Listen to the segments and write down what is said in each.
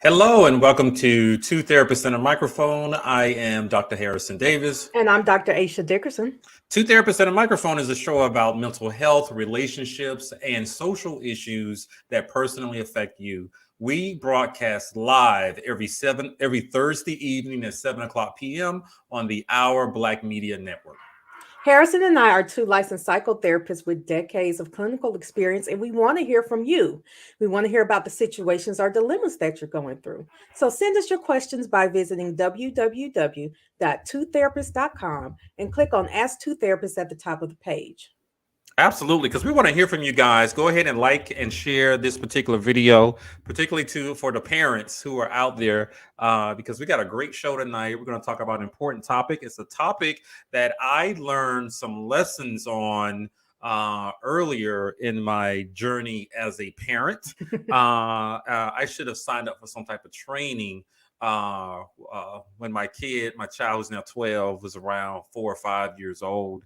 Hello and welcome to Two Therapists and a Microphone. I am Dr. Harrison Davis. And I'm Dr. Aisha Dickerson. Two Therapists and a Microphone is a show about mental health, relationships, and social issues that personally affect you. We broadcast live every Thursday evening at 7 o'clock p.m. on the Our Black Media Network. Harrison and I are two licensed psychotherapists with decades of clinical experience, and we want to hear from you. We want to hear about the situations or dilemmas that you're going through. So send us your questions by visiting www.twotherapists.com and click on Ask Two Therapists at the top of the page. Absolutely, because we want to hear from you guys. Go ahead and like and share this particular video, particularly for the parents who are out there, because we got a great show tonight. We're going to talk about an important topic. It's a topic that I learned some lessons on earlier in my journey as a parent. I should have signed up for some type of training when my child who's now 12, was around 4 or 5 years old.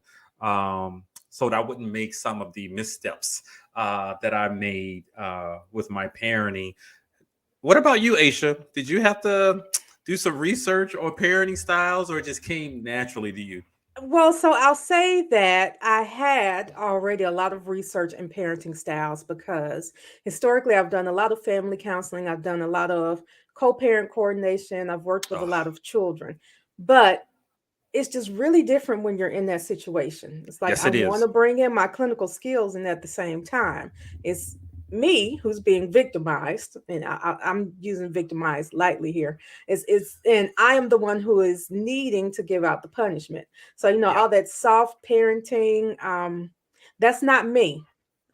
So that I wouldn't make some of the missteps that I made with my parenting. What about you, Aisha? Did you have to do some research on parenting styles, or it just came naturally to you? Well, so I'll say that I had already a lot of research in parenting styles because historically I've done a lot of family counseling, I've done a lot of co-parent coordination, I've worked with a Oh, lot of children. But it's just really different when you're in that situation. It's like yes, I it want is. to bring in my clinical skills, and at the same time, it's me who's being victimized, and I'm using victimized lightly here. And I am the one who is needing to give out the punishment. So Yeah. all that soft parenting, that's not me.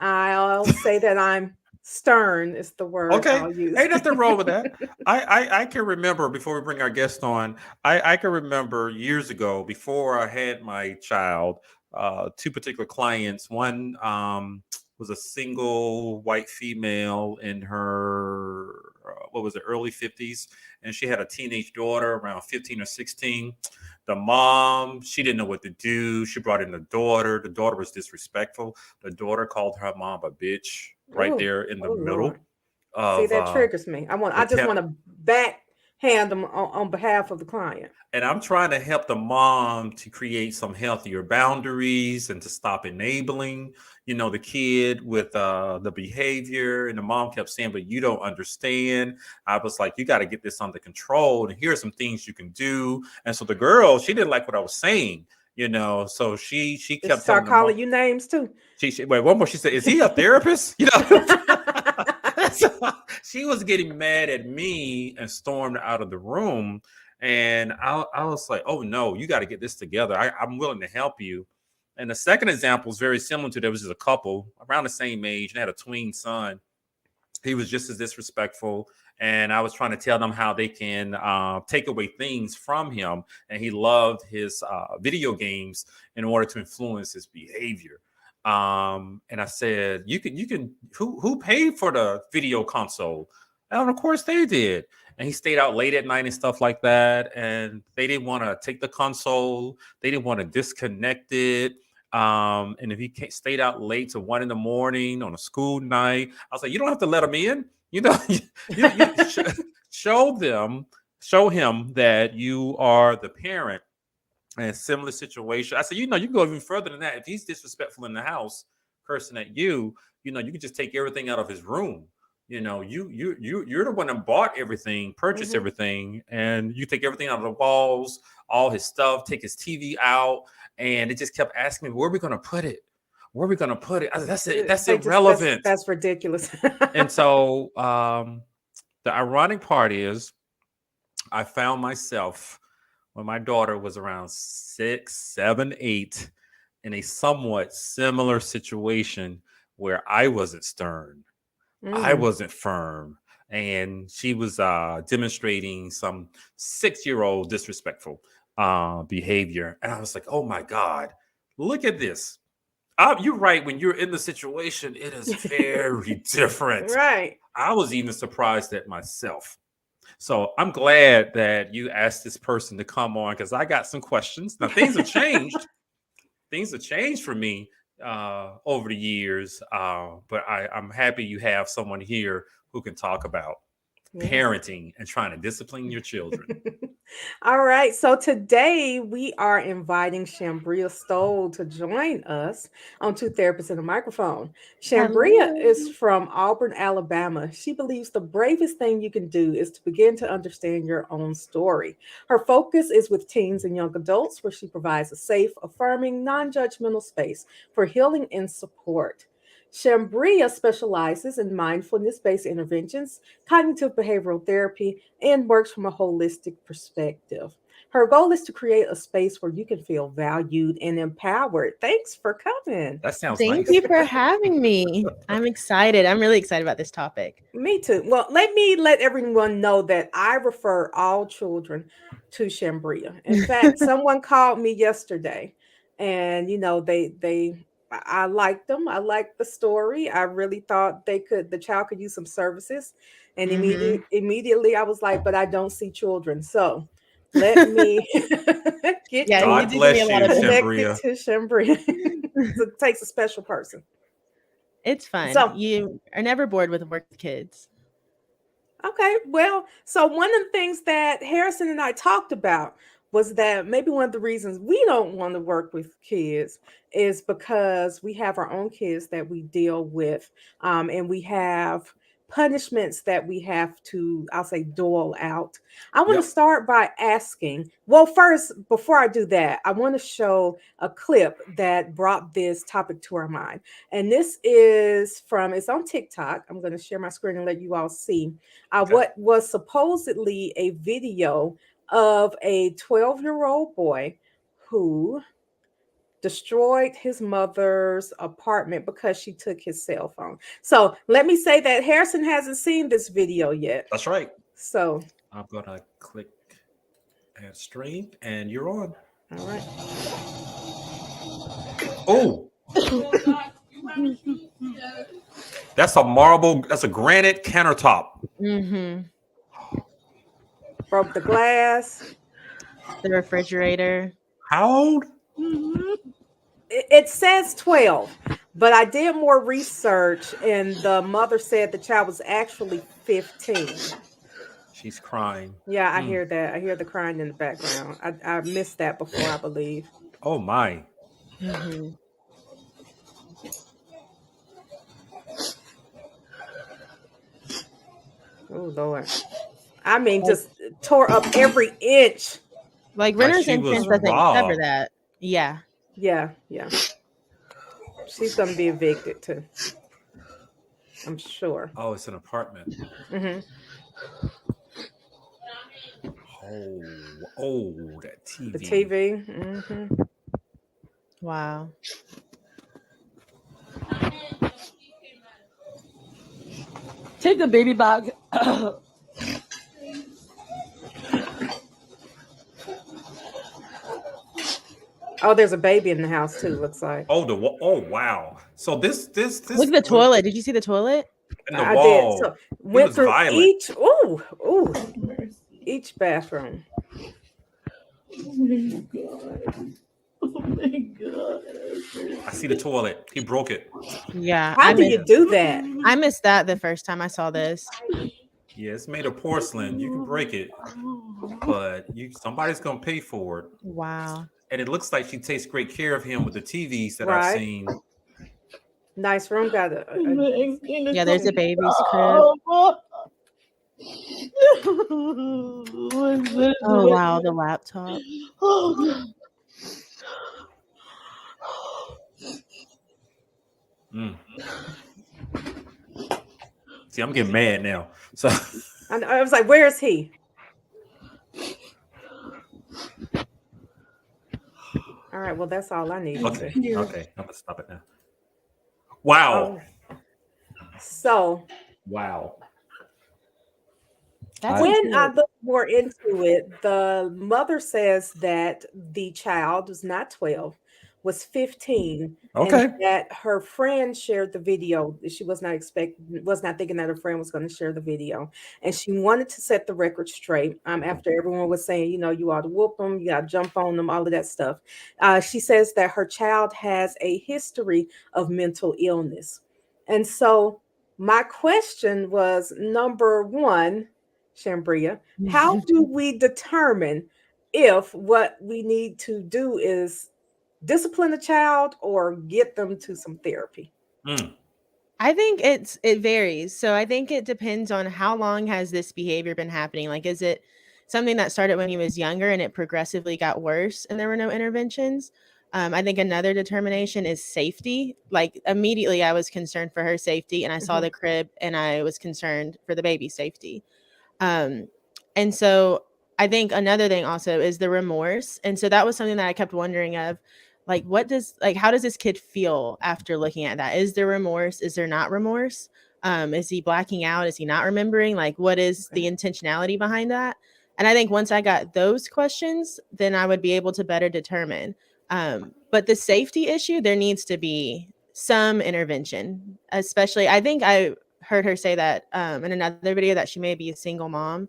I'll say that I'm stern is the word Okay. I'll use. Ain't nothing wrong with that. I can remember, before we bring our guest on, I can remember years ago, before I had my child, two particular clients. One was a single white female in her, what was it, early 50s. And she had a teenage daughter around 15 or 16. The mom, she didn't know what to do. She brought in the daughter. The daughter was disrespectful. The daughter called her mom a bitch right Oh, there in the oh Lord. middle See, of that triggers me. the I just temp. want to backhand them on behalf of the client. And I'm trying to help the mom to create some healthier boundaries and to stop enabling, the kid with the behavior. And the mom kept saying, "But you don't understand." I was like, "You got to get this under control. And here are some things you can do." And so the girl, she didn't like what I was saying, So she Did she kept telling start the mom. calling you names too? She wait, one more. She said, "Is he a therapist?" So she was getting mad at me and stormed out of the room. And I was like, "Oh no, you got to get this together. I'm willing to help you." And the second example is very similar to, there was just a couple around the same age and had a tween son. He was just as disrespectful. And I was trying to tell them how they can take away things from him. And he loved his video games in order to influence his behavior. And I said, who paid for the video console? And of course they did. And he stayed out late at night and stuff like that. And they didn't want to take the console. They didn't want to disconnect it. And if he stayed out late to 1 in the morning on a school night, I was like, you don't have to let him in. You show show him that you are the parent. And similar situation, I said, you can go even further than that. If he's disrespectful in the house, cursing at you, you can just take everything out of his room. You're the one that bought everything, purchased Hmm. everything, and you take everything out of the walls, all his stuff, take his TV out. And it just kept asking me, where are we going to put it? Where are we going to put it? I said, that's it. That's They just irrelevant. that's ridiculous. And so the ironic part is, I found myself, when my daughter was around 6, 7, 8, in a somewhat similar situation where I wasn't stern, I Mm. wasn't firm, and she was demonstrating some 6-year-old disrespectful behavior. And I was like, oh my God, look at this. You're right. When you're in the situation, it is very different. Right. I was even surprised at myself. So I'm glad that you asked this person to come on, because I got some questions. Now, things have changed. Things have changed for me over the years, but I'm happy you have someone here who can talk about Yeah. parenting and trying to discipline your children. All right. So today we are inviting Shambria Stoll to join us on Two Therapists and a Microphone. Shambria is Hello. from Auburn, Alabama. She believes the bravest thing you can do is to begin to understand your own story. Her focus is with teens and young adults, where she provides a safe, affirming, non judgmental space for healing and support. Shambria specializes in mindfulness based interventions, cognitive behavioral therapy, and works from a holistic perspective. Her goal is to create a space where you can feel valued and empowered. Thanks for coming. That sounds Thank nice. you for having me. I'm excited. I'm really excited about this topic. Me too. Well, let me let everyone know that I refer all children to Shambria. In fact, someone called me yesterday, and I liked them. I liked the story. I really thought the child could use some services, and Mhm. immediately I was like, but I don't see children, so let me get Yeah, you you God do give me a bless lot you, of them. connected Shambria. to Shambria. It takes a special person. It's fun. So You are never bored with work with kids. okay, well, so one of the things that Harrison and I talked about was that maybe one of the reasons we don't want to work with kids is because we have our own kids that we deal with, and we have punishments that we have to, I'll say, dole out. I want to Yep. start by asking, well, first, before I do that, I want to show a clip that brought this topic to our mind. And this is it's on TikTok. I'm going to share my screen and let you all see Okay. what was supposedly a video of a 12-year-old boy who destroyed his mother's apartment because she took his cell phone. So let me say that Harrison hasn't seen this video yet. That's right. So, I'm gonna click add stream, and you're on. all right. Oh, that's a marble. That's a granite countertop. Mm-hmm. Broke the glass. The refrigerator. How old? It says 12, but I did more research, and the mother said the child was actually 15. She's crying. Yeah, I Mm. hear that. I hear the crying in the background. I missed that before, I believe. Oh my. Mm-hmm. Oh Lord. I mean, just tore up every inch. Like Like renter's she was insurance doesn't cover robbed. that. Yeah. Yeah, yeah. She's gonna be evicted too. I'm sure. Oh, it's an apartment. Hmm. Oh, that TV. The TV. Hmm. Wow. Take the baby bag. Oh, there's a baby in the house too. Looks like. Oh, oh wow. So this Look at the toilet. Did you see the toilet? and the I wall. did. So He went was through violent. each. Each bathroom. Oh my god. Oh my god. I see the toilet. He broke it. Yeah. How do you do that? I missed that the first time I saw this. Yeah, it's made of porcelain. You can break it, but somebody's gonna pay for it. Wow. And it looks like she takes great care of him with the TVs that I've Right. seen. Nice room. Got Yeah, there's a baby's crib. Oh wow, the laptop. Mm. See, I'm getting mad now. So I was like, where is he? All right. Well, that's all I need. okay, I'm gonna stop it now. Wow. So Wow. That's when I cute. look more into it, the mother says that the child was not 12, was 15, Okay. and that her friend shared the video. She was not thinking that her friend was going to share the video, and she wanted to set the record straight. After everyone was saying, you ought to whoop them, you got to jump on them, all of that stuff. She says that her child has a history of mental illness, and so my question was, number one, Shambria, how do we determine if what we need to do is discipline a child or get them to some therapy? Mm, I think it varies. So I think it depends on how long has this behavior been happening. Like, is it something that started when he was younger and it progressively got worse and there were no interventions? I think another determination is safety. Like, immediately I was concerned for her safety, and I saw the crib and I was concerned for the baby's safety. Um, and so I think another thing also is the remorse. And so that was something that I kept wondering of, like, how does this kid feel after looking at that? Is there remorse? Is there not remorse? Is he blacking out? Is he not remembering? Like, what is the intentionality behind that? And I think once I got those questions, then I would be able to better determine. But the safety issue, there needs to be some intervention, especially I think I heard her say that in another video that she may be a single mom.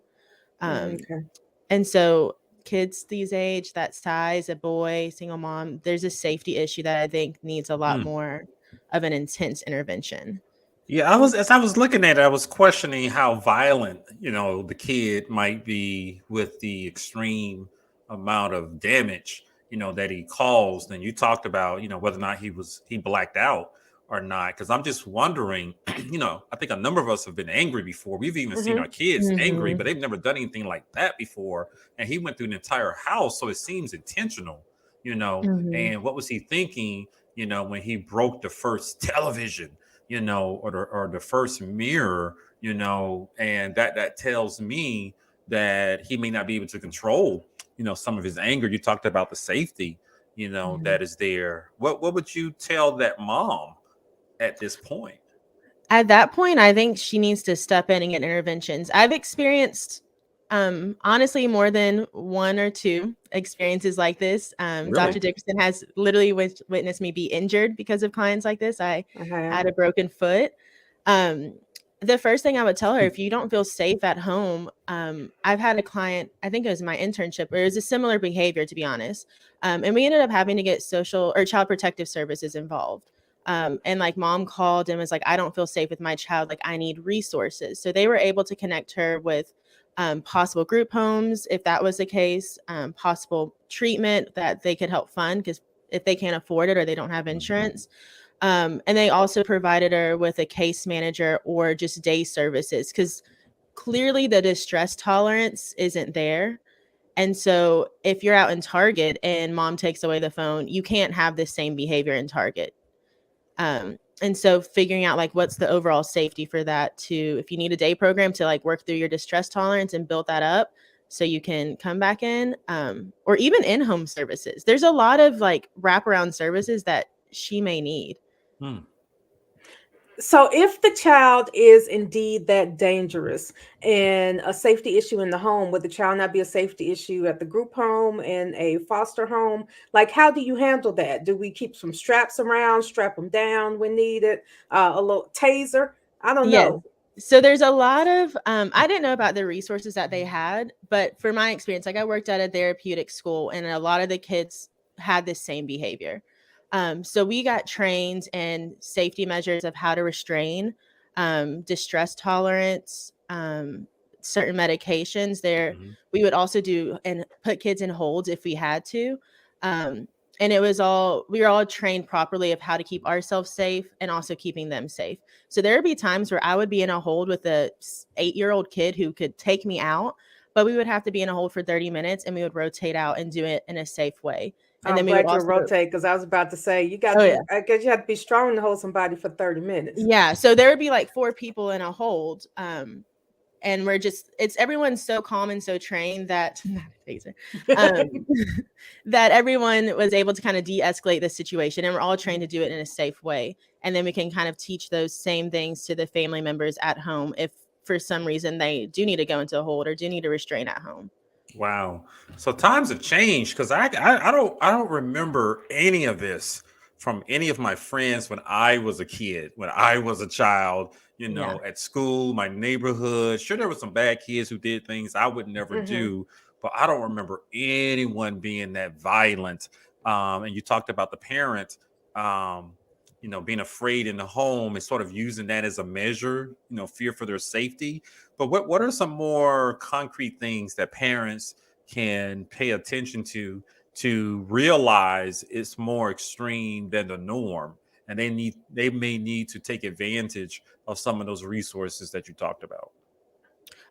Okay. And so kids these age, that size, a boy, single mom, there's a safety issue that I think needs a lot more of an intense intervention. yeah, as I was looking at it, I was questioning how violent, the kid might be with the extreme amount of damage, that he caused. And you talked about, whether or not he blacked out or not. Because I'm just wondering, I think a number of us have been angry before. We've even seen our kids angry, but they've never done anything like that before. And he went through an entire house, so it seems intentional, And what was he thinking, when he broke the first television? Or the first mirror, and that tells me that he may not be able to control, some of his anger. You talked about the safety, that is there. What would you tell that mom at this point? At that point, I think she needs to step in and get interventions. I've experienced honestly more than one or two experiences like this. Really? Dr. Dickerson has literally witnessed me be injured because of clients like this. I had a broken foot. The first thing I would tell her, if you don't feel safe at home, I've had a client, I think it was my internship, where it was a similar behavior, to be honest. And we ended up having to get social or child protective services involved. And like mom called and was like, I don't feel safe with my child. Like, I need resources. So they were able to connect her with possible group homes, if that was the case, possible treatment that they could help fund, because if they can't afford it or they don't have insurance. And they also provided her with a case manager or just day services, because clearly the distress tolerance isn't there. And so if you're out in Target and mom takes away the phone, you can't have the same behavior in Target. And so figuring out like what's the overall safety for that, to if you need a day program to like work through your distress tolerance and build that up so you can come back in, or even in-home services. There's a lot of like wraparound services that she may need. So if the child is indeed that dangerous and a safety issue in the home, would the child not be a safety issue at the group home and a foster home? Like, how do you handle that? Do we keep some straps around, strap them down when needed, a little taser? I don't know. So there's a lot of, I didn't know about the resources that they had, but for my experience, like I worked at a therapeutic school and a lot of the kids had this same behavior. So we got trained in safety measures of how to restrain, distress tolerance, certain medications there. We would also do and put kids in holds if we had to. And we were all trained properly of how to keep ourselves safe and also keeping them safe. So there would be times where I would be in a hold with a 8-year-old kid who could take me out, but we would have to be in a hold for 30 minutes and we would rotate out and do it in a safe way. And I'm then glad you rotate, because I was about to say I guess you have to be strong to hold somebody for 30 minutes. Yeah. So there would be like 4 people in a hold. And everyone's so calm and so trained that that everyone was able to kind of de-escalate the situation, and we're all trained to do it in a safe way. And then we can kind of teach those same things to the family members at home if for some reason they do need to go into a hold or do need to restrain at home. Wow. So times have changed, because I don't remember any of this from any of my friends when I was a kid, when I was a child, at school, my neighborhood. Sure, there were some bad kids who did things I would never do, but I don't remember anyone being that violent. And you talked about the parent being afraid in the home and sort of using that as a measure, fear for their safety. But what are some more concrete things that parents can pay attention to realize it's more extreme than the norm, and they may need to take advantage of some of those resources that you talked about?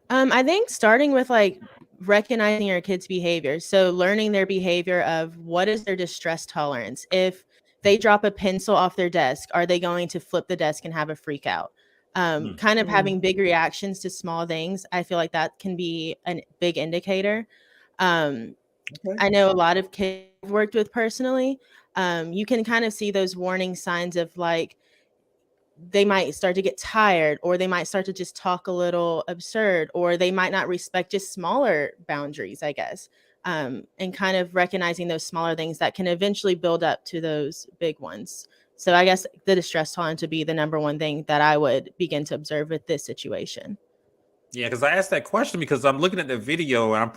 I think starting with like recognizing your kids' behavior. So learning their behavior of what is their distress tolerance. If they drop a pencil off their desk, are they going to flip the desk and have a freak out? Kind of having big reactions to small things. I feel like that can be a big indicator. I know a lot of kids I've worked with personally. You can kind of see those warning signs of like, they might start to get tired, or they might start to just talk a little absurd, or they might not respect just smaller boundaries, I guess. And kind of recognizing those smaller things that can eventually build up to those big ones. So I guess the distress tolerance would be the number one thing that I would begin to observe with this situation. Yeah, because I asked that question because I'm looking at the video and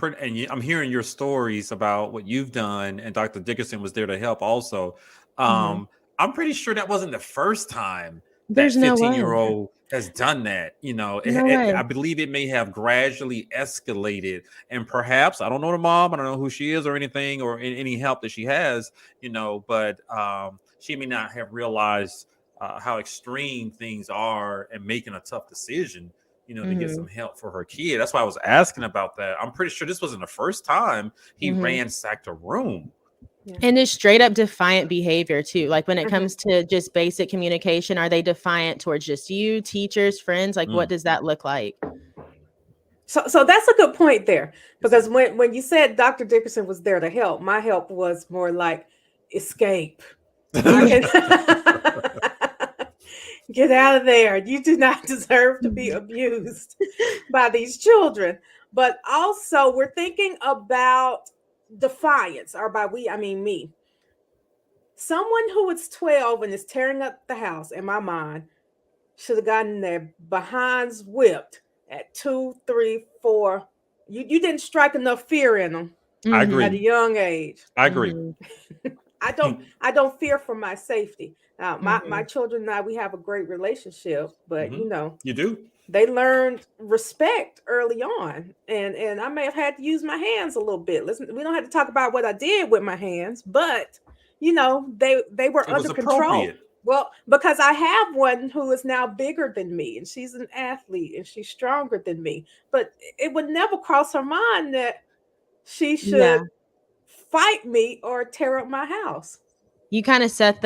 I'm hearing your stories about what you've done, and Dr. Dickerson was there to help also. I'm pretty sure that wasn't the first time that There's no way. 15-year-old has done that. No way. I believe it may have gradually escalated, and perhaps, I don't know the mom, I don't know who she is or anything, or any help that she has, but she may not have realized how extreme things are and making a tough decision, to get some help for her kid. That's why I was asking about that. I'm pretty sure this wasn't the first time he ransacked a room. Yeah. And it's straight up defiant behavior too. Like when it comes to just basic communication, are they defiant towards just you, teachers, friends? Like what does that look like? So that's a good point there, because when you said Dr. Dickerson was there to help, my help was more like escape. Get out of there. You do not deserve to be abused by these children. But also we're thinking about defiance, or by we, I mean me. Someone who is 12 and is tearing up the house, in my mind, should have gotten their behinds whipped at 2, 3, 4. You didn't strike enough fear in them. I agree. At a young age. I agree. I don't fear for my safety. My children and I, we have a great relationship, but you do. They learned respect early on, and I may have had to use my hands a little bit. Listen, we don't have to talk about what I did with my hands, but they were under control. Well, because I have one who is now bigger than me, and she's an athlete and she's stronger than me, but it would never cross her mind that she should fight me or tear up my house. You kind of set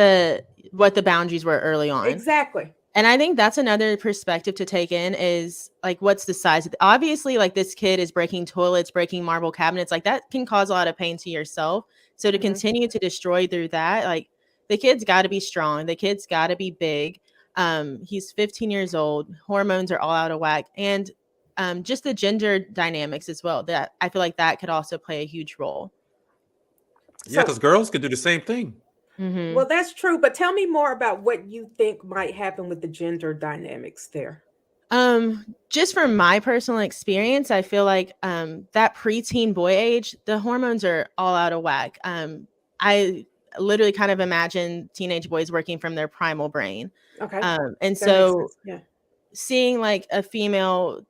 what the boundaries were early on. Exactly. And I think that's another perspective to take in is like, what's the size? Obviously, like this kid is breaking toilets, breaking marble cabinets, like that can cause a lot of pain to yourself. So to continue to destroy through that, like the kid's got to be strong. The kid's got to be big. He's 15 years old. Hormones are all out of whack. And just the gender dynamics as well, that I feel like that could also play a huge role. Yeah, because girls could do the same thing. Well, that's true. But tell me more about what you think might happen with the gender dynamics there. Just from my personal experience, I feel like that preteen boy age, the hormones are all out of whack. I literally kind of imagine teenage boys working from their primal brain. Okay. And so seeing like a female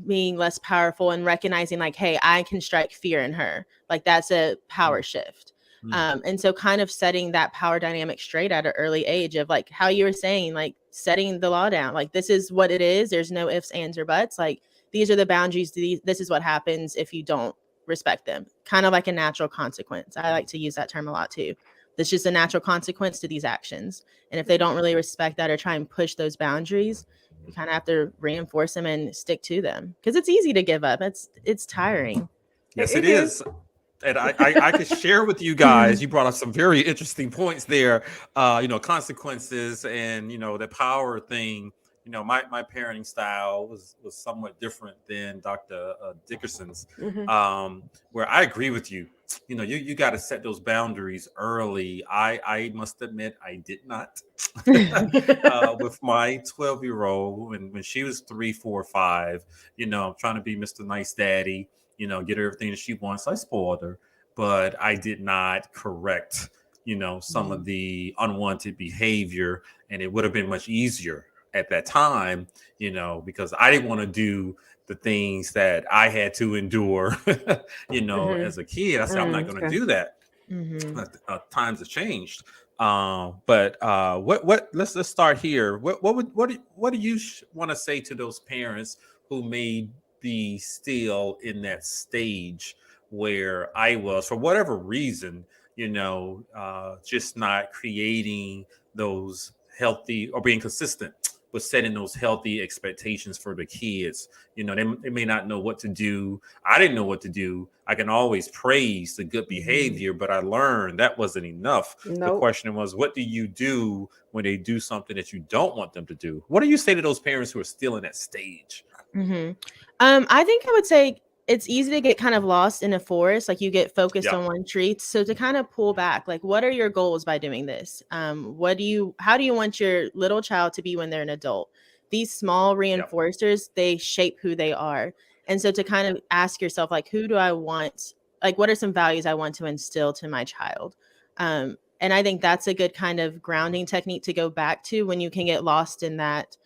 being less powerful and recognizing like, hey, I can strike fear in her. Like that's a power shift. And so kind of setting that power dynamic straight at an early age of like how you were saying, like setting the law down, like this is what it is. There's no ifs, ands, or buts. Like these are the boundaries. This is what happens if you don't respect them. Kind of like a natural consequence. I like to use that term a lot too. There's just a natural consequence to these actions. And if they don't really respect that or try and push those boundaries, you kind of have to reinforce them and stick to them because it's easy to give up. It's tiring. Yes, it is. And I could share with you guys, you brought up some very interesting points there, consequences and, the power thing. My parenting style was somewhat different than Dr. Dickerson's, where I agree with you. You got to set those boundaries early. I must admit, I did not with my 12-year-old when she was 3, 4, 5. I'm trying to be Mr. Nice Daddy. Get her everything that she wants. I spoiled her, but I did not correct, some of the unwanted behavior, and it would have been much easier at that time, because I didn't want to do the things that I had to endure, as a kid. I said, I'm not going to do that. Times have changed. But let's start here. What do you want to say to those parents who may be still in that stage where I was, for whatever reason, just not creating those healthy or being consistent with setting those healthy expectations for the kids? They may not know what to do. I didn't know what to do. I can always praise the good behavior, but I learned that wasn't enough. Nope. The question was, what do you do when they do something that you don't want them to do? What do you say to those parents who are still in that stage? I think I would say it's easy to get kind of lost in a forest. Like, you get focused on one tree. So to kind of pull back, like, what are your goals by doing this? How do you want your little child to be when they're an adult? These small reinforcers, they shape who they are. And so to kind of ask yourself, like, who do I want? Like, what are some values I want to instill to my child? And I think that's a good kind of grounding technique to go back to when you can get lost in that,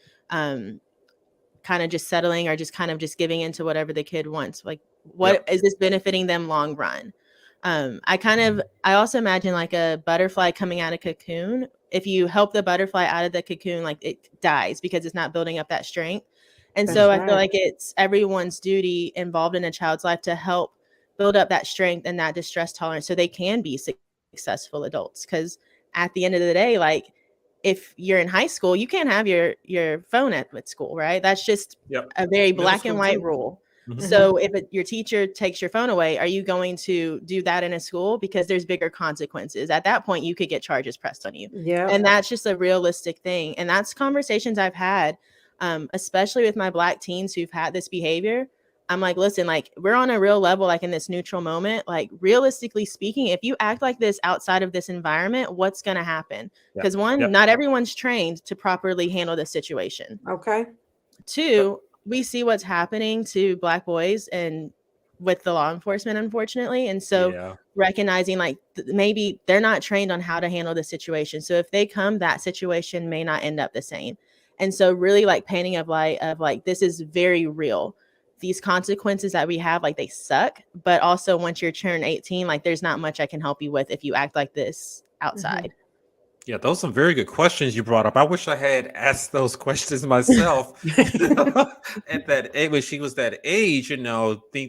kind of just settling or just kind of just giving into whatever the kid wants. Like, what is this benefiting them long run? I also imagine like a butterfly coming out of cocoon. If you help the butterfly out of the cocoon, like, it dies because it's not building up that strength. And so I feel like it's everyone's duty involved in a child's life to help build up that strength and that distress tolerance so they can be successful adults. Because at the end of the day, like, if you're in high school, you can't have your phone at school, right? That's just a very black and white rule. So if your teacher takes your phone away, are you going to do that in a school? Because there's bigger consequences. At that point, you could get charges pressed on you. And that's just a realistic thing. And that's conversations I've had, especially with my Black teens who've had this behavior. I'm like, listen, like, we're on a real level, like, in this neutral moment, like, realistically speaking, if you act like this outside of this environment, what's going to happen? Because not everyone's trained to properly handle this situation. Okay. Two, we see what's happening to Black boys and with the law enforcement, unfortunately. And so recognizing, like, maybe they're not trained on how to handle the situation. So if they come, that situation may not end up the same. And so really, like, painting of light of, like, this is very real. These consequences that we have, like, they suck, but also once you're turned 18, like, there's not much I can help you with if you act like this outside. Yeah, those are some very good questions you brought up. I wish I had asked those questions myself at that age, when she was that age,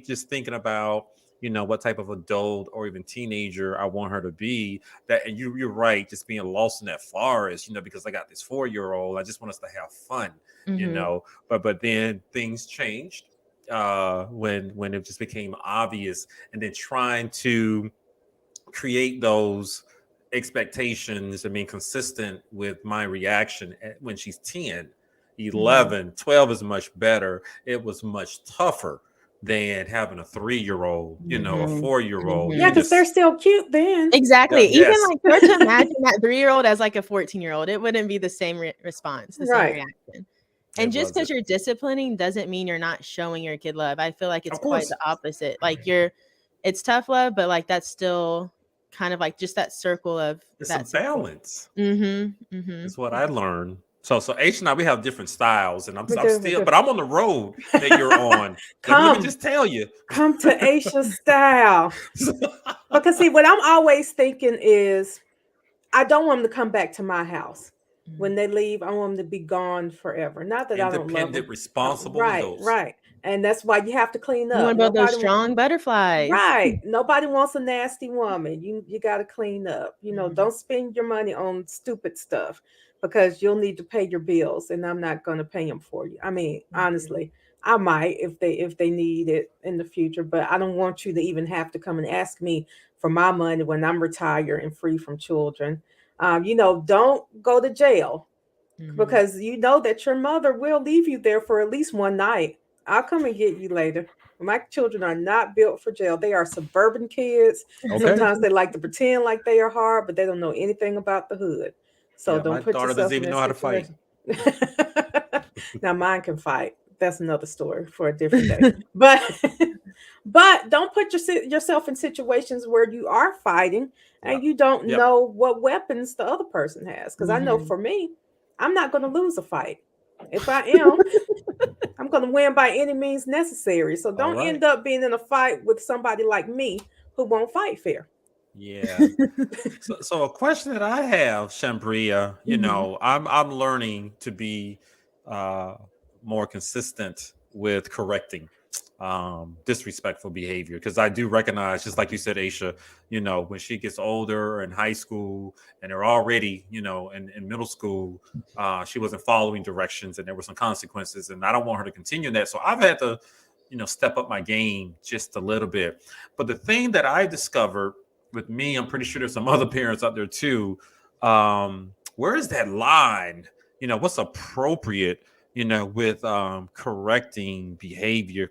just thinking about, what type of adult or even teenager I want her to be. That, and you're right, just being lost in that forest, because I got this 4-year-old, I just want us to have fun, but then things changed. When it just became obvious, and then trying to create those expectations and being consistent with my reaction when she's 10, 11, 12 is much better. It was much tougher than having a 3-year-old, a 4-year-old. Yeah, because they're still cute then. Exactly. Even like, hard to imagine that 3-year-old as like a 14-year-old. It wouldn't be the same response, the same reaction. And just because you're disciplining doesn't mean you're not showing your kid love. I feel like it's quite the opposite. Like, it's tough love, but like, that's still kind of like just that circle of that balance. It's what I learned. So H and I, we have different styles, and I'm still, but I'm on the road that you're on. Let me just tell you, come to Aisha's style. Because see, what I'm always thinking is, I don't want them to come back to my house. When they leave, I want them to be gone forever. Not that I don't love them. Independent, responsible adults. Right. And that's why you have to clean up. You want to build those strong butterflies. Right. Nobody wants a nasty woman. You got to clean up. Don't spend your money on stupid stuff, because you'll need to pay your bills, and I'm not going to pay them for you. I mean, honestly, I might if they need it in the future, but I don't want you to even have to come and ask me for my money when I'm retired and free from children. Don't go to jail, because that your mother will leave you there for at least one night. I'll come and get you later. My children are not built for jail. They are suburban kids. Okay. Sometimes they like to pretend like they are hard, but they don't know anything about the hood. So don't put yourself in that situation. My daughter doesn't even know how to fight. Now mine can fight. that's another story for a different day. But don't put yourself in situations where you are fighting and you don't know what weapons the other person has. Because I know for me, I'm not going to lose a fight. If I am, I'm going to win by any means necessary. So don't end up being in a fight with somebody like me who won't fight fair. Yeah. So a question that I have, Shambria, you know, I'm learning to be more consistent with correcting disrespectful behavior, because I do recognize, just like you said, Aisha, you know, when she gets older in high school and they're already, you know, in middle school, she wasn't following directions and there were some consequences, and I don't want her to continue that. So I've had to, you know, step up my game just a little bit. But the thing that I discovered with me, I'm pretty sure there's some other parents out there too. Where is that line? You know, what's appropriate, you know, with correcting behavior?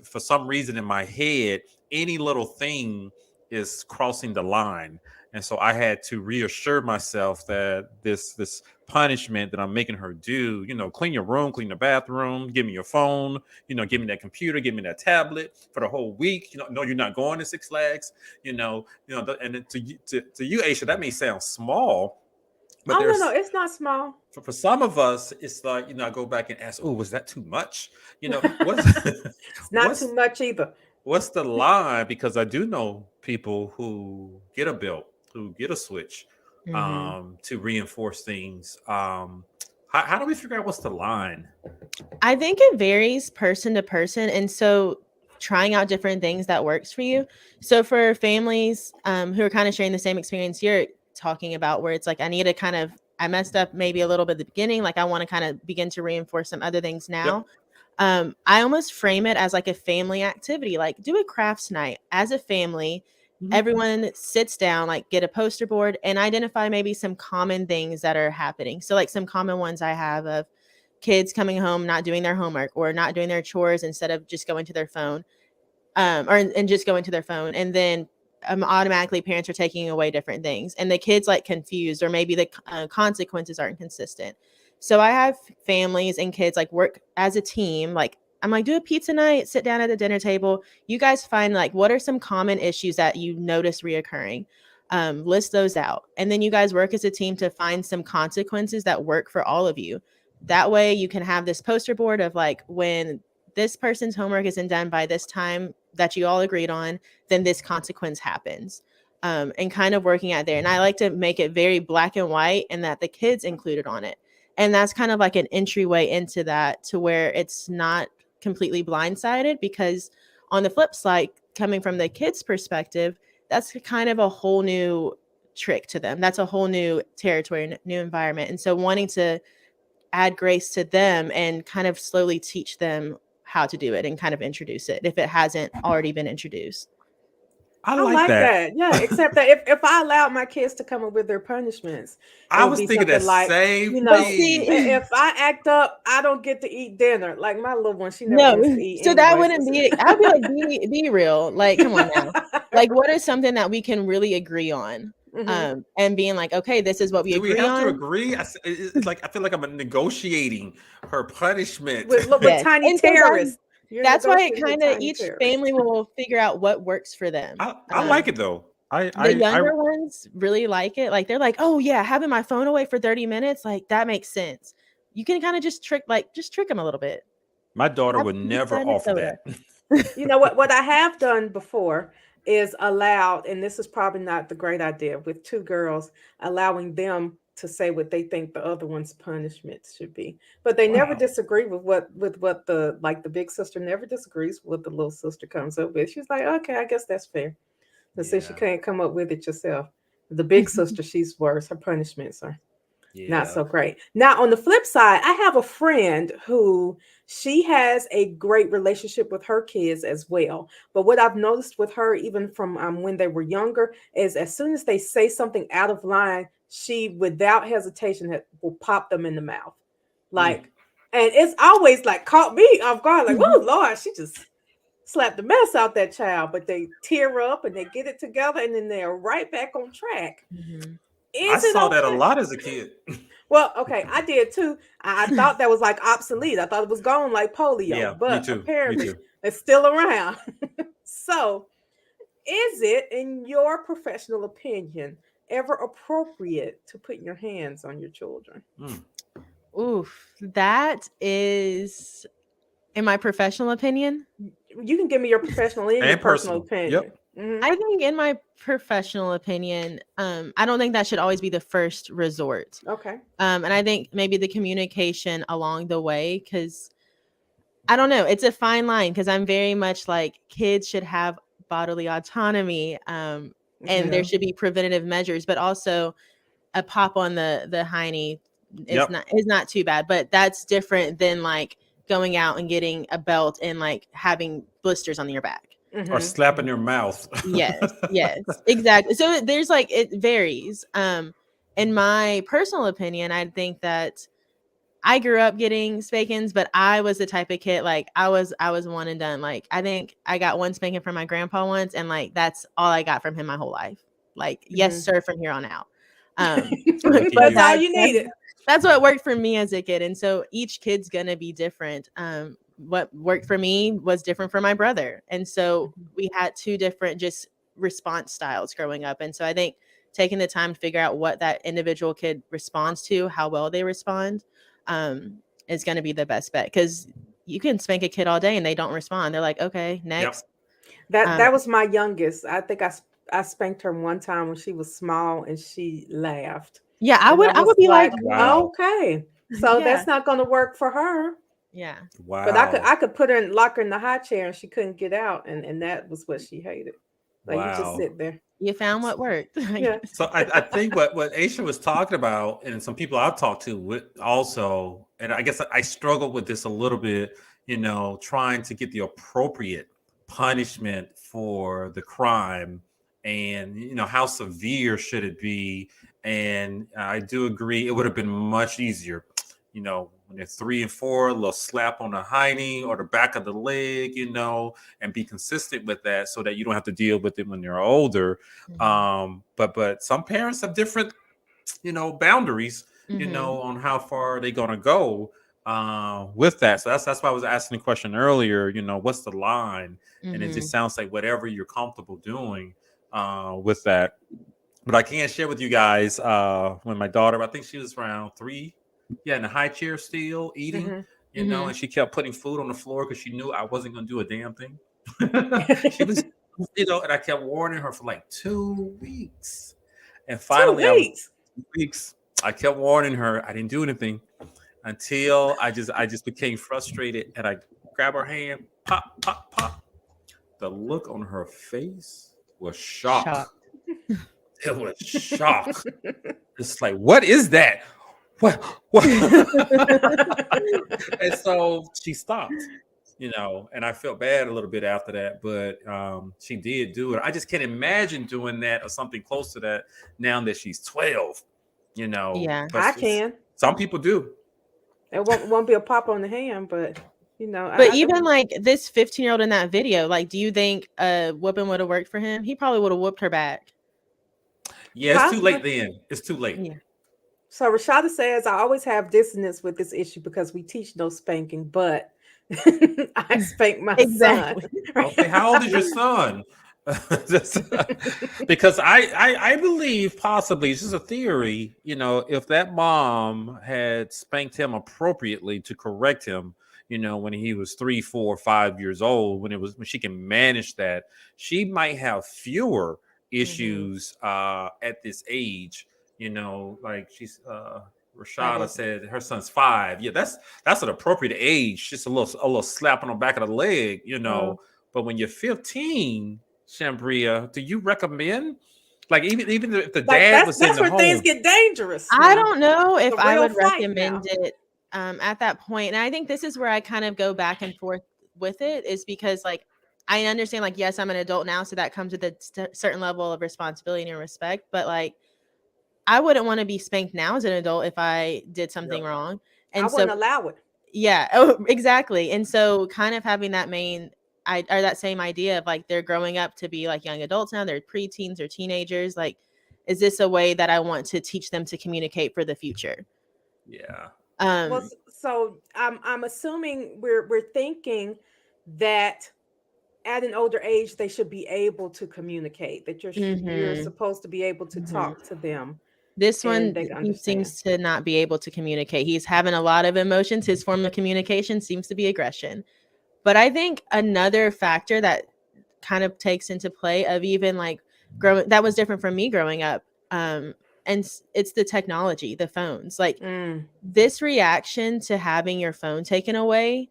For some reason in my head, any little thing is crossing the line. And so I had to reassure myself that this punishment that I'm making her do, you know, clean your room, clean the bathroom, give me your phone, you know, give me that computer, give me that tablet for the whole week. You know, no, you're not going to Six Flags, and to you, Aisha, that may sound small, but no, it's not small. For some of us, it's like, you know, I go back and ask, oh, was that too much? You know, it's not too much either. What's the line? Because I do know people who get a belt, who get a switch to reinforce things. How do we figure out what's the line? I think it varies person to person. And so trying out different things that works for you. So for families who are kind of sharing the same experience you're talking about, where it's like, I messed up maybe a little bit at the beginning. Like I want to kind of begin to reinforce some other things now. I almost frame it as like a family activity, like do a crafts night as a family. Everyone sits down, like get a poster board and identify maybe some common things that are happening. So like some common ones I have of kids coming home, not doing their homework or not doing their chores instead of just going to their phone and just going to their phone. And then automatically parents are taking away different things and the kids like confused, or maybe the consequences aren't consistent. So I have families and kids like work as a team. Like I'm like, do a pizza night, sit down at the dinner table. You guys find like, what are some common issues that you notice reoccurring? List those out. And then you guys work as a team to find some consequences that work for all of you. That way you can have this poster board of like, when this person's homework isn't done by this time that you all agreed on, then this consequence happens. And kind of working at there. And I like to make it very black and white and that the kids included on it. And that's kind of like an entryway into that, to where it's not completely blindsided, because on the flip side, coming from the kids' perspective, that's kind of a whole new trick to them. That's a whole new territory, new environment. And so wanting to add grace to them and kind of slowly teach them how to do it and kind of introduce it if it hasn't already been introduced. I like that. Yeah, except that if I allowed my kids to come up with their punishments, I was thinking that like, same thing. If I act up, I don't get to eat dinner. Like my little one, she never wants to eat. So that wouldn't be. I'd be like, be real. Like, come on now. Like, what is something that we can really agree on? And being like, okay, this is what we agree on. Do we have to agree? It's like I feel like I'm negotiating her punishment with tiny terrorists. That's why it kind of each family will figure out what works for them. I like it though. The younger ones really like it. Like they're like, oh yeah, having my phone away for 30 minutes, like that makes sense. You can kind of just trick them a little bit. My daughter would never offer that. You know what I have done before is allowed, and this is probably not the great idea, with two girls, allowing them to say what they think the other one's punishment should be, but they never disagree with what the big sister never disagrees with what the little sister comes up with. She's like, okay, I guess that's fair. And since you can't come up with it yourself, the big sister, she's worse. Her punishments are not so great. Now, on the flip side, I have a friend who she has a great relationship with her kids as well. But what I've noticed with her, even from when they were younger, is as soon as they say something out of line, she, without hesitation, will pop them in the mouth. Like, and it's always like caught me off guard. Like, oh Lord, she just slapped the mess out that child. But they tear up and they get it together, and then they're right back on track. I saw that a lot as a kid. Well, okay, I did too. I thought that was like obsolete. I thought it was gone like polio, Yeah, me but too. Me apparently too. it's still around. So, is it, in your professional opinion, ever appropriate to put your hands on your children? Mm. Oof, that is, in my professional opinion. You can give me your professional and your And personal personal. Yep. opinion. Mhm. I think, in my professional opinion, I don't think that should always be the first resort. Okay. And I think maybe the communication along the way, because I don't know, it's a fine line, because I'm very much like kids should have bodily autonomy, and Yeah. there should be preventative measures, but also a pop on the hiney is Yep. not too bad, but that's different than like going out and getting a belt and like having blisters on your back. Or Mhm. slapping your mouth. Yes, exactly. So there's like, it varies. In my personal opinion, I think that I grew up getting spankings, but I was the type of kid, like I was one and done. Like I think I got one spanking from my grandpa once, and like that's all I got from him my whole life. Like, yes, Mhm. sir, from here on out. Lucky But you. That's all you needed. that's what worked for me as a kid, and so each kid's gonna be different. What worked for me was different for my brother, and so we had two different just response styles growing up. And so I think taking the time to figure out what that individual kid responds to, how well they respond, is going to be the best bet, because you can spank a kid all day and they don't respond. They're like, okay, next. That was my youngest. I think I spanked her one time when she was small and she laughed. Yeah, And I would be like, Wow. okay, so Yeah. that's not going to work for her. yeah, Wow. But I could put her and lock her in the high chair and she couldn't get out, and that was what she hated. Like, you just Wow. sit there. you found what worked. Yeah. So I think what Aisha was talking about, and some people I've talked to with also, and I guess I struggle with this a little bit, trying to get the appropriate punishment for the crime, and how severe should it be. And I do agree it would have been much easier, when they're 3 and 4, a little slap on the hiney or the back of the leg, and be consistent with that so that you don't have to deal with it when they're older. But some parents have different, boundaries, on how far they're gonna go with that. So that's why I was asking the question earlier, what's the line? And it just sounds like whatever you're comfortable doing with that. But I can share with you guys when my daughter, I think she was around 3, in the high chair still eating, and she kept putting food on the floor because she knew I wasn't gonna do a damn thing. She was, and I kept warning her for like 2 weeks. And finally, 2 weeks. 2 weeks, I kept warning her. I didn't do anything until I just became frustrated, and I grabbed her hand, pop, pop, pop. The look on her face was shock. It was shock. It's like, what is that? What? And so she stopped, and I felt bad a little bit after that, but she did do it. I just can't imagine doing that or something close to that now that she's 12, Yeah. But I can. Some people do. It won't be a pop on the hand, but But even like this 15-year-old in that video, like, do you think whooping would have worked for him? He probably would have whooped her back. Yeah, it's too late then. It's too late. Yeah. So Rashada says, I always have dissonance with this issue because we teach no spanking, but I spank my son. Okay, how old is your son? Because I believe possibly, it's just a theory, if that mom had spanked him appropriately to correct him, when he was 3, 4, 5 years old, when she can manage that, she might have fewer issues at this age. Like she's Rashada said her son's 5. Yeah, that's an appropriate age. Just a little slap on the back of the leg, But when you're 15, Shambria, do you recommend? Like even if the dad was in the home, that's where things get dangerous. I don't know if I would now. recommend it at that point. And I think this is where I kind of go back and forth with it, is because like I understand, like, yes, I'm an adult now, so that comes with a certain level of responsibility and respect. But like, I wouldn't want to be spanked now as an adult if I did something wrong. And I wouldn't allow it. Yeah. Oh, exactly. And so kind of having that that same idea of like, they're growing up to be like young adults now, they're preteens or teenagers. Like, is this a way that I want to teach them to communicate for the future? Yeah. Well, Um, so I'm assuming we're thinking that at an older age they should be able to communicate. That you're mhm, supposed to be able to mhm. talk to them This and one, they can he understand. seems to not be able to communicate. He's having a lot of emotions. His form of communication seems to be aggression. But I think another factor that kind of takes into play of even like growing that was different from me growing up. And it's the technology, the phones. Like Mm, this reaction to having your phone taken away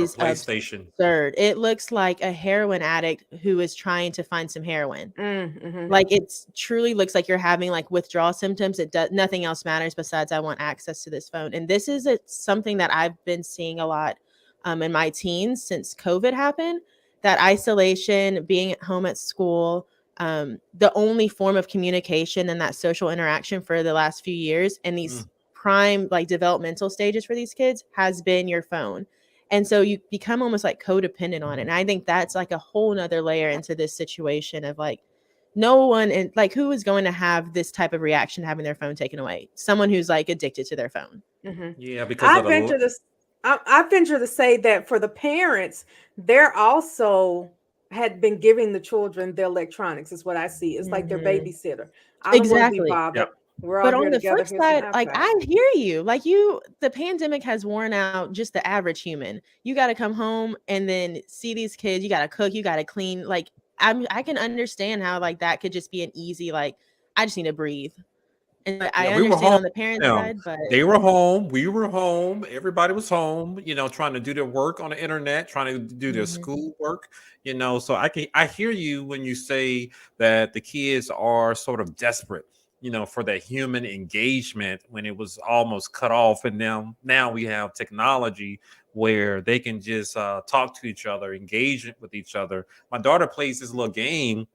Or is PlayStation. absurd. It looks like a heroin addict who is trying to find some heroin. mm-hmm. Like it's truly looks like you're having like withdrawal symptoms. It does nothing else matters besides I want access to this phone. And this is something that I've been seeing a lot in my teens since COVID happened. That isolation, being at home at school, the only form of communication and that social interaction for the last few years and these Mm. prime like developmental stages for these kids has been your phone. And so you become almost like codependent on it. And I think that's like a whole nother layer into this situation of like no one in like who is going to have this type of reaction having their phone taken away? Someone who's like addicted to their phone. Mm-hmm. Yeah, because I of venture the to I venture to say that for the parents, they're also had been giving the children the electronics, is what I see. It's like their Mhm. babysitter. I don't want to be Exactly. yeah. bothered. We're all But on here the together. flip Here's an side, like iPad. I hear you. Like the pandemic has worn out just the average human. You got to come home and then see these kids. You got to cook. You got to clean. Like I can understand how like that could just be an easy like I just need to breathe. And I Yeah, we were understand home. on the parent Them. side, but They were home. We were home. Everybody was home. Trying to do their work on the internet, trying to do their mhm, school work. So I hear you when you say that the kids are sort of desperate. For that human engagement when it was almost cut off, and now we have technology where they can just talk to each other, engage with each other. My daughter plays this little game,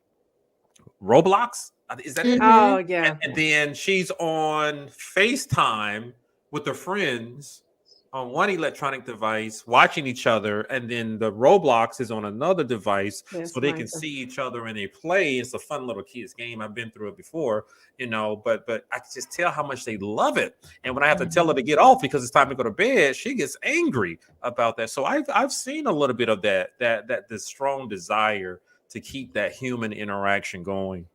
Roblox. Is that it? Oh mhm, yeah. And then she's on FaceTime with her friends on one electronic device, watching each other, and then the Roblox is on another device, so That's they can nice. see each other and they play. It's a fun little kids game. I've been through it before, but I can just tell how much they love it. And when I have to tell her to get off because it's time to go to bed, she gets angry about that. So I've seen a little bit of that this strong desire to keep that human interaction going.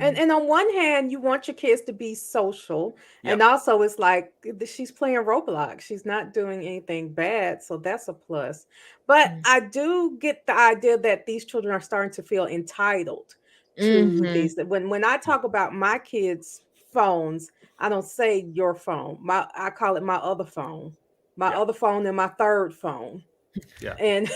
And mhm. and on one hand, you want your kids to be social, and Yep. also it's like she's playing Roblox. She's not doing anything bad, so that's a plus. But Mm. I do get the idea that these children are starting to feel entitled to Mhm. these. When I talk about my kids' phones, I don't say your phone. I call it my Yeah. other phone, and my third phone. Yeah. And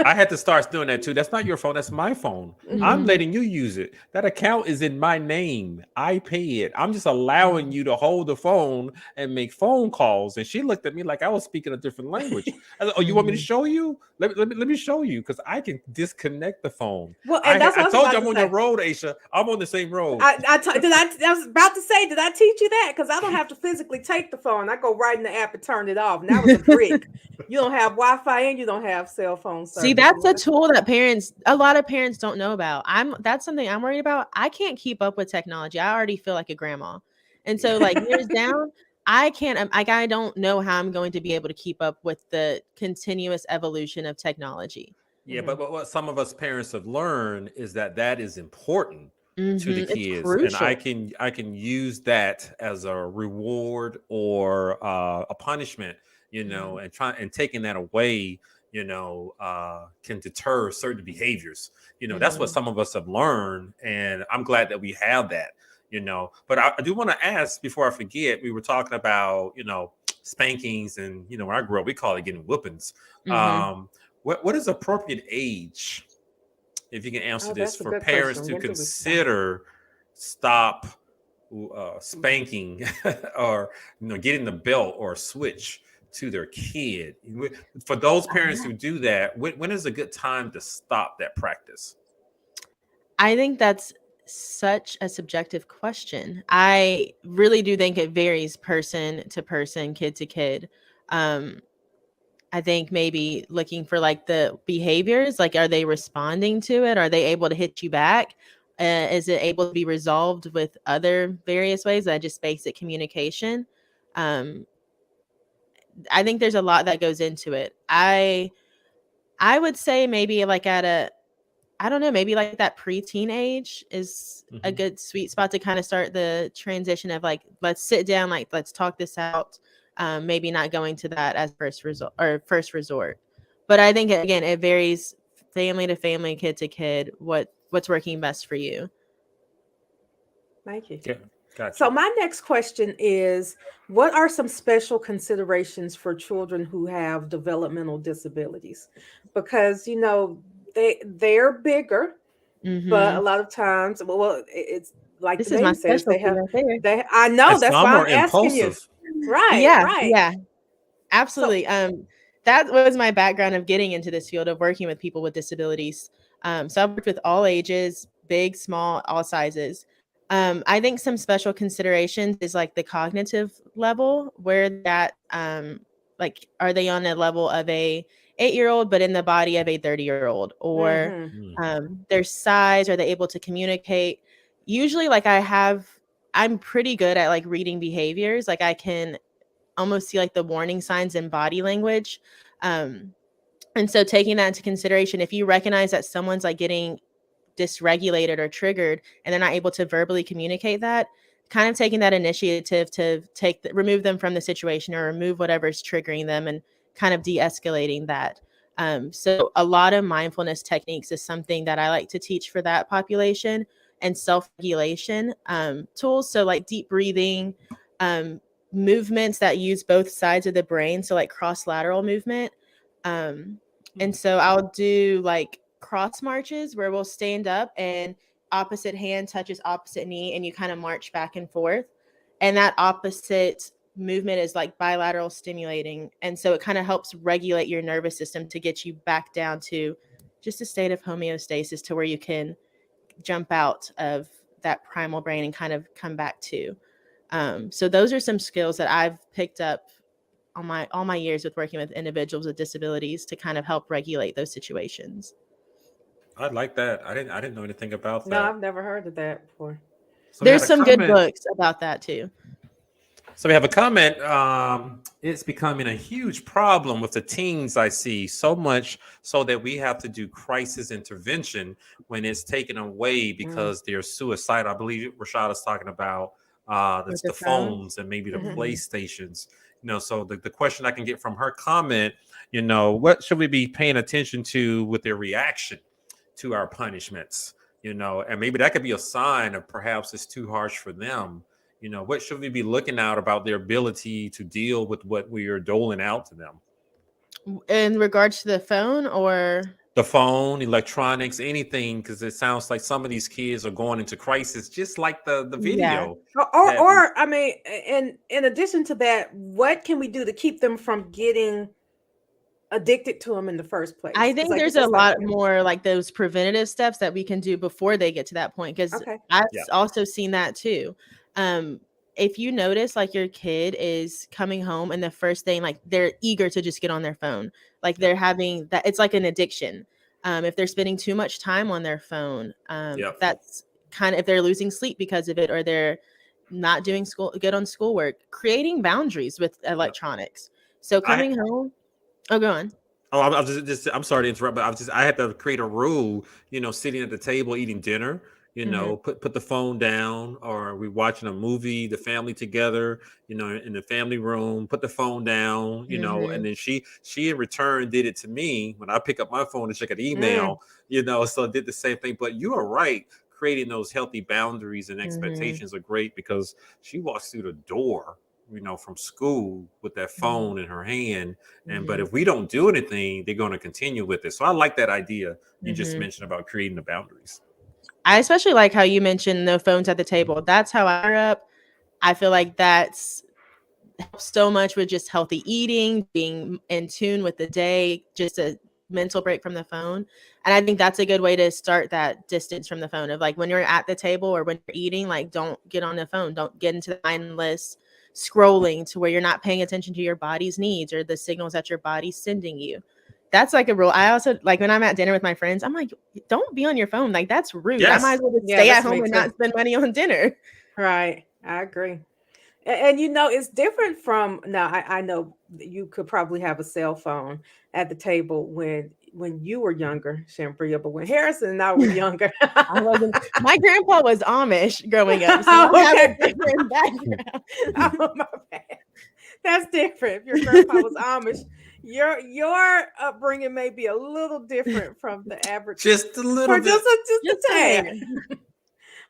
I had to start doing that too. That's not your phone. That's my phone. I'm Mhm. Mhm. letting you use it. That account is in my name. I pay it. I'm just allowing you to hold the phone and make phone calls. And she looked at me like I was speaking a different language. I said, "Oh, you want me to Mhm. show you? Let me show you because I can disconnect the phone. Well, and that's I what I was told you about I'm to on your say. road, Aisha. I'm on the same road. I was about to say, did I teach you that? Because I don't have to physically take the phone. I go right in the app and turn it off. And that was a brick. You don't have Wi-Fi and you don't have cell phone See, service. that's a tool that a lot of parents don't know about. That's something I'm worried about. I can't keep up with technology. I already feel like a grandma. And so Yeah. like years down, I can't like I don't know how I'm going to be able to keep up with the continuous evolution of technology. Yeah, Mhm. but what some of us parents have learned is that is important to the It's kids, and I crucial. can use that as a reward or a punishment, Mhm. and taking that away, can deter certain behaviors. That's what Mhm. some of us have learned, and I'm glad that we have that. But I do want to ask before I forget. We were talking about spankings, and when I grew up, we call it getting whoopings. Mhm. Um, what is appropriate age, if you can answer Oh, this, that's a for good parents question. to When do we stop? consider stop spanking or getting the belt or switch to their kid? For those parents who do that, when is a good time to stop that practice? I think that's such a subjective question. I really do think it varies person to person, kid to kid. Um, I think maybe looking for like the behaviors, like are they responding to it? Are they able to hit you back? Is it able to be resolved with other various ways? Just basic communication. I think there's a lot that goes into it. I would say maybe like I don't know, maybe like that preteen age is a good sweet spot to kind of start the transition of like, let's sit down, like, let's talk this out. Maybe not going to that as first resort. But I think, again, it varies family to family, kid to kid, what's working best for you. Thank you. Yeah, gotcha. So my next question is, what are some special considerations for children who have developmental disabilities? Because, you know, they're bigger, but a lot of times, well, it's like this the is my name says, they have, right there. I know, And that's some why are I'm asking impulsive. you. Right, Yeah, right. yeah, absolutely. That was my background of getting into this field of working with people with disabilities. So I've worked with all ages, big, small, all sizes. I think some special considerations is like the cognitive level, where that like, are they on a level of a 8-year-old but in the body of a 30-year-old, or their size, are they able to communicate? Usually, like, I'm pretty good at like reading behaviors. Like, I can almost see like the warning signs in body language. And so taking that into consideration, if you recognize that someone's like getting dysregulated or triggered and they're not able to verbally communicate that, kind of taking that initiative to remove them from the situation or remove whatever's triggering them and kind of de-escalating that. So a lot of mindfulness techniques is something that I like to teach for that population, and self-regulation tools. So like deep breathing, movements that use both sides of the brain. So like cross-lateral movement. And so I'll do like cross marches where we'll stand up and opposite hand touches opposite knee and you kind of march back and forth. And that opposite movement is like bilateral stimulating. And so it kind of helps regulate your nervous system to get you back down to just a state of homeostasis, to where you can jump out of that primal brain and kind of come back to. So those are some skills that I've picked up on all my years with working with individuals with disabilities to kind of help regulate those situations. I like that. I didn't know anything about that. No, I've never heard of that before. So there's some good books about that too. So we have a comment. It's becoming a huge problem with the teens I see, so much so that we have to do crisis intervention when it's taken away because they're suicidal. I believe Rashada's talking about the phones and maybe the PlayStations. You know, so the question I can get from her comment, you know, what should we be paying attention to with their reaction to our punishments? You know, and maybe that could be a sign of perhaps it's too harsh for them. You know, what should we be looking out about their ability to deal with what we are doling out to them? In regards to the phone or the phone, electronics, anything, because it sounds like some of these kids are going into crisis, just like the video. Yeah. Or I mean, and in addition to that, what can we do to keep them from getting addicted to them in the first place? I think there's a lot more like those preventative steps that we can do before they get to that point, because I've also seen that too. If you notice like your kid is coming home and the first thing, like they're eager to just get on their phone, like they're having that, it's like an addiction. If they're spending too much time on their phone, that's kind of, if they're losing sleep because of it, or they're not doing good on schoolwork, creating boundaries with electronics. So coming home. Oh, go on. Oh, I'm sorry to interrupt, but I had to create a rule, you know, sitting at the table eating dinner, you know, put the phone down, or we're watching a movie, the family together, you know, in the family room, put the phone down, you know, and then she in return did it to me when I pick up my phone to check an email, you know, so I did the same thing. But you are right. Creating those healthy boundaries and expectations are great, because she walks through the door, you know, from school with that phone in her hand. And but if we don't do anything, they're going to continue with it. So I like that idea you just mentioned about creating the boundaries. I especially like how you mentioned the phones at the table. That's how I grew up. I feel like that's helps so much with just healthy eating, being in tune with the day, just a mental break from the phone. And I think that's a good way to start that distance from the phone, of like when you're at the table or when you're eating, like don't get on the phone, don't get into the mindless scrolling to where you're not paying attention to your body's needs or the signals that your body's sending you. That's like a rule. I also like when I'm at dinner with my friends, I'm like, don't be on your phone. Like that's rude. I might as well just stay at home and not spend money on dinner. Right. I agree. And you know, it's different from now. I know you could probably have a cell phone at the table when you were younger, Shambria, but when Harrison and I were younger, I wasn't. My grandpa was Amish growing up, so I have a different background. Oh, my bad. That's different. If your grandpa was Amish, your upbringing may be a little different from the average. Just a little bit. Just a tad. saying.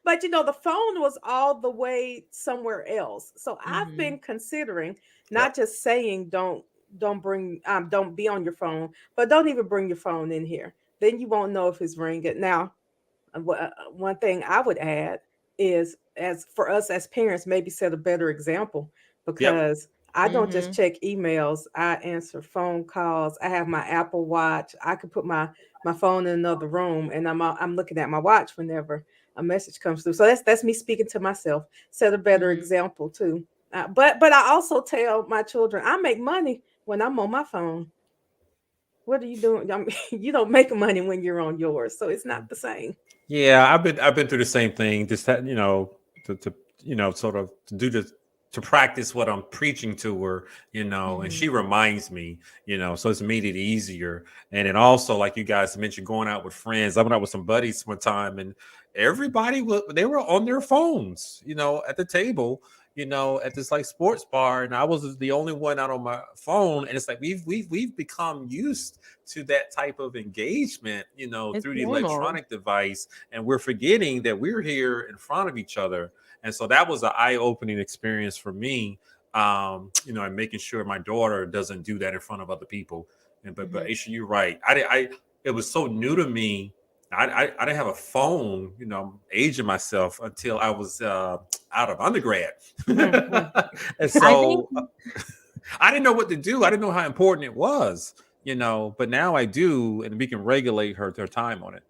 But you know, the phone was all the way somewhere else. So I've been considering not just saying don't be on your phone, but don't even bring your phone in here. Then you won't know if it's ringing. Now, one thing I would add is, as for us as parents, maybe set a better example, because I don't just check emails. I answer phone calls. I have my Apple Watch. I could put my phone in another room, and I'm looking at my watch whenever a message comes through. So that's me speaking to myself. Set a better example too. But I also tell my children I make money when I'm on my phone. What are you doing? I mean, you don't make money when you're on yours, so it's not the same. Yeah, I've been through the same thing. Just that, to sort of to practice what I'm preaching to her, and she reminds me, so it's made it easier. And then also, like you guys mentioned, going out with friends. I went out with some buddies one time, and everybody they were on their phones, at the table, at this like sports bar, and I was the only one out on my phone. And it's like we've become used to that type of engagement, It's through the normal. electronic device, and we're forgetting that we're here in front of each other. And so that was an eye-opening experience for me, and making sure my daughter doesn't do that in front of other people. And but Aisha, you're right. It was so new to me. I didn't have a phone, I'm aging myself, until I was out of undergrad. And so I didn't know what to do. I didn't know how important it was, but now I do, and we can regulate her time on it.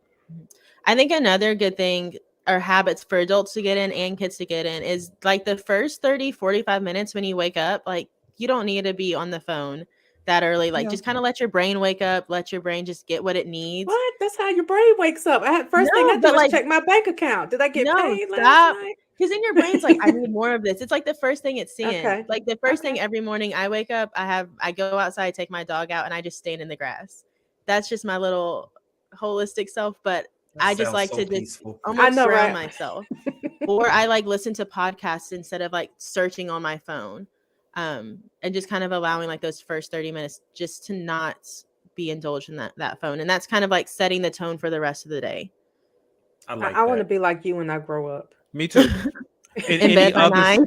I think another good thing or habits for adults to get in and kids to get in is like the first 30-45 minutes when you wake up, like you don't need to be on the phone that early. Like just kind of let your brain wake up, let your brain just get what it needs. What? That's how your brain wakes up. First thing I do is check my bank account. Did I get paid last night? Because in your brain's like, I need more of this. It's like the first thing it's seeing. Okay. Like the first thing every morning I wake up, I go outside, take my dog out, and I just stand in the grass. That's just my little holistic self. But I just like to just almost surround myself. Or I like listen to podcasts instead of like searching on my phone. And just kind of allowing like those first 30 minutes just to not be indulged in that phone. And that's kind of like setting the tone for the rest of the day. I want to be like you when I grow up. Me too. In bed by 9.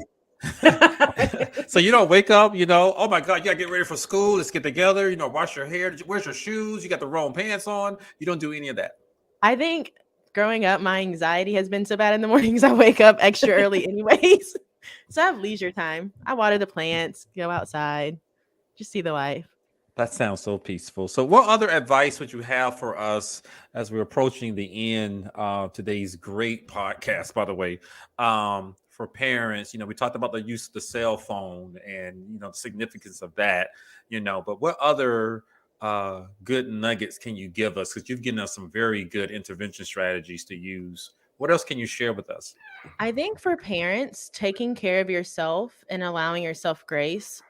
So you don't wake up, oh my God, you gotta get ready for school. Let's get together, wash your hair. Where's your shoes? You got the wrong pants on. You don't do any of that. I think growing up, my anxiety has been so bad in the mornings. I wake up extra early anyways. So I have leisure time. I water the plants, go outside, just see the life. That sounds so peaceful. So what other advice would you have for us as we're approaching the end of today's great podcast, by the way, for parents? We talked about the use of the cell phone and, the significance of that, but what other good nuggets can you give us? Because you've given us some very good intervention strategies to use. What else can you share with us? I think for parents, taking care of yourself and allowing yourself grace.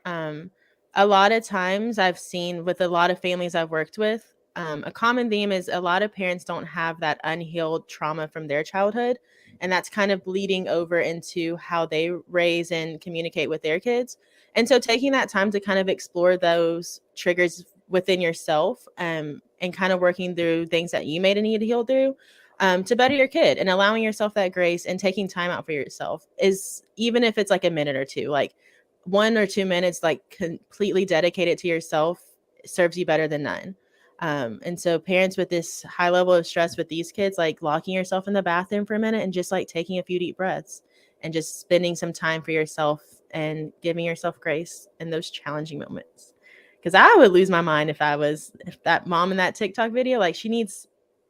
A lot of times I've seen with a lot of families I've worked with, a common theme is a lot of parents don't have that unhealed trauma from their childhood. And that's kind of bleeding over into how they raise and communicate with their kids. And so taking that time to kind of explore those triggers within yourself, and kind of working through things that you may need to heal through, to better your kid, and allowing yourself that grace and taking time out for yourself is, even if it's like a minute or two, like 1 or 2 minutes, like completely dedicated to yourself, serves you better than none. And so parents with this high level of stress with these kids, like locking yourself in the bathroom for a minute and just like taking a few deep breaths and just spending some time for yourself and giving yourself grace in those challenging moments. Because I would lose my mind if that mom in that TikTok video, like she needs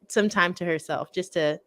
some time to herself just to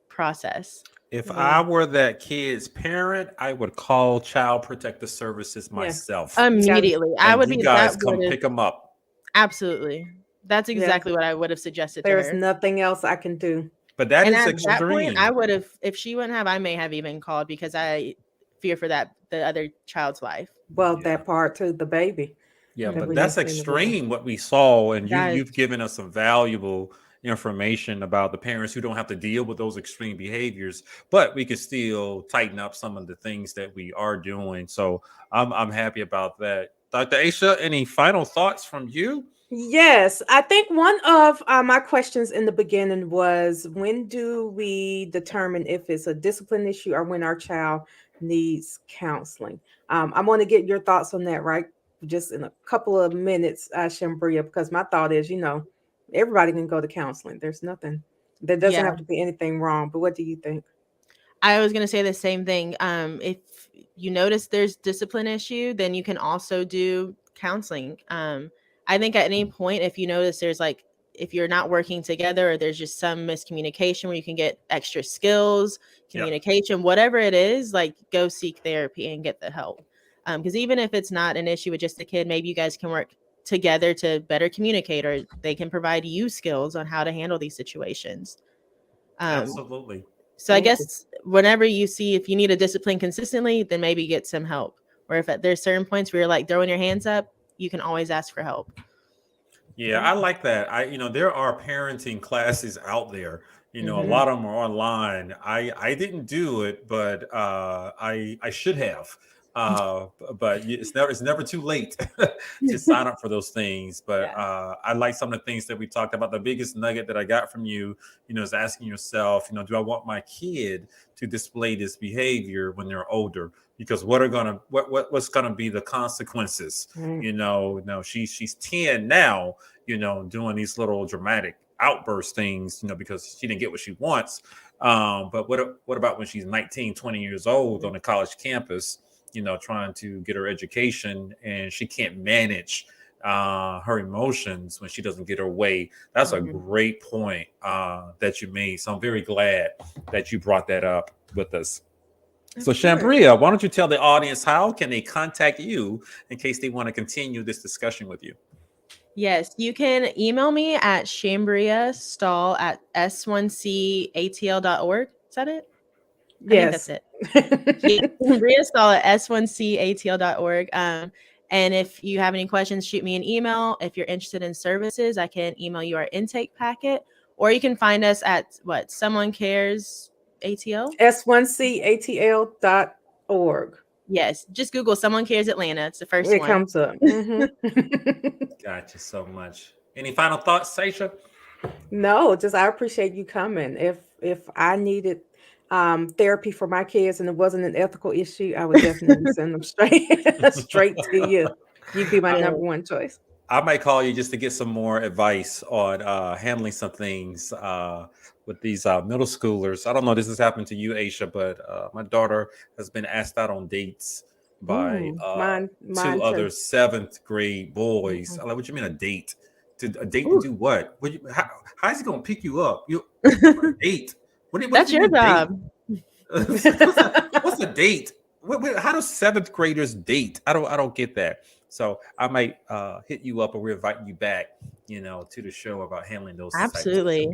process. If I were that kid's parent, I would call Child Protective Services myself. Immediately. I would be. You guys come pick them up. Absolutely. That's exactly what I would have suggested to her. There's nothing else I can do. But that is at extreme. that point, I would have, if she wouldn't have, I may have even called, because I fear for the other child's life. Well, Yeah. that part too, the baby. Yeah, that but we that's didn't see in the video. extreme what we saw, and Yes. you've given us some valuable information about the parents who don't have to deal with those extreme behaviors, but we can still tighten up some of the things that we are doing. So I'm happy about that. Dr. Aisha, any final thoughts from you? Yes, I think one of my questions in the beginning was, when do we determine if it's a discipline issue or when our child needs counseling? I want to get your thoughts on that, right? Just in a couple of minutes, Shambria, because my thought is, everybody can go to counseling. There's nothing, there doesn't have to be anything wrong. But what do you think? I was going to say the same thing. If you notice there's discipline issue, then you can also do counseling. I think at any point, if you notice there's if you're not working together, or there's just some miscommunication where you can get extra skills, communication, whatever it is, go seek therapy and get the help. Because even if it's not an issue with just the kid, maybe you guys can work together to better communicate, or they can provide you skills on how to handle these situations. Absolutely. So I guess whenever you see if you need a discipline consistently, then maybe get some help. Or if there's certain points where you're throwing your hands up, you can always ask for help. Yeah, I like that. There are parenting classes out there. A lot of them are online. I didn't do it, but I should have. But it's never too late to sign up for those things. But I like some of the things that we talked about. The biggest nugget that I got from you, is asking yourself, do I want my kid to display this behavior when they're older? Because what's gonna be the consequences? No, she's 10 now, doing these little dramatic outburst things, because she didn't get what she wants. But what about when she's 19, 20 years old on a college campus? Trying to get her education, and she can't manage her emotions when she doesn't get her way. That's a great point that you made. So I'm very glad that you brought that up with us. So Shambria, why don't you tell the audience how can they contact you in case they want to continue this discussion with you? Yes, you can email me at shambriastall@s1catl.org. Is that it? Yes. I think that's it. shambriastall@s1catl.org. And if you have any questions, shoot me an email. If you're interested in services, I can email you our intake packet, or you can find us at Someone Cares ATL? S1catl.org. Yes, just Google Someone Cares Atlanta. It's the first one. It comes up. Got you so much. Any final thoughts, Aisha? No, just I appreciate you coming. If I needed therapy for my kids and it wasn't an ethical issue, I would definitely send them straight to you. You'd be my number one choice. I might call you just to get some more advice on handling some things with these middle schoolers. I don't know if this has happened to you, Aisha, but my daughter has been asked out on dates by two other 7th grade boys. I'm like, what you mean a date? To do what? How is he gonna pick you up? A date? That's your job. What's a date? How do 7th graders date? I don't get that. So I might hit you up, or we're inviting you back, to the show about handling those. Absolutely.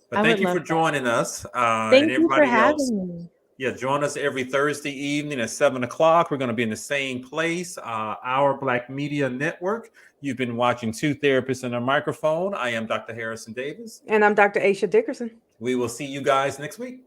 But thank you for joining us. Thank you for having me. Yeah, join us every Thursday evening at 7:00. We're going to be in the same place, Our Black Media Network. You've been watching Two Therapists and a Microphone. I am Dr. Harrison Davis. And I'm Dr. Aisha Dickerson. We will see you guys next week.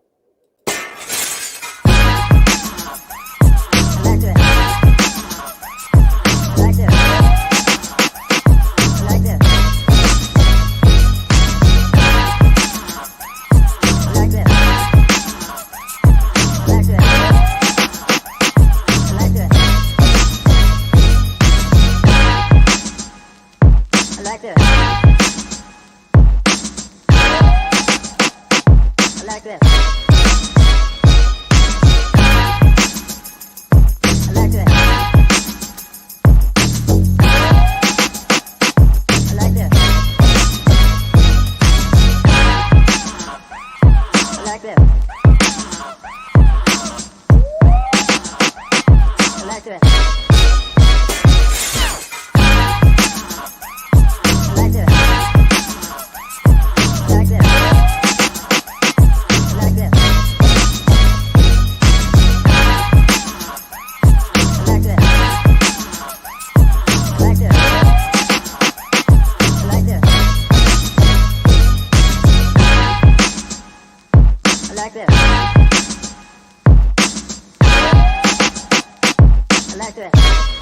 back to that.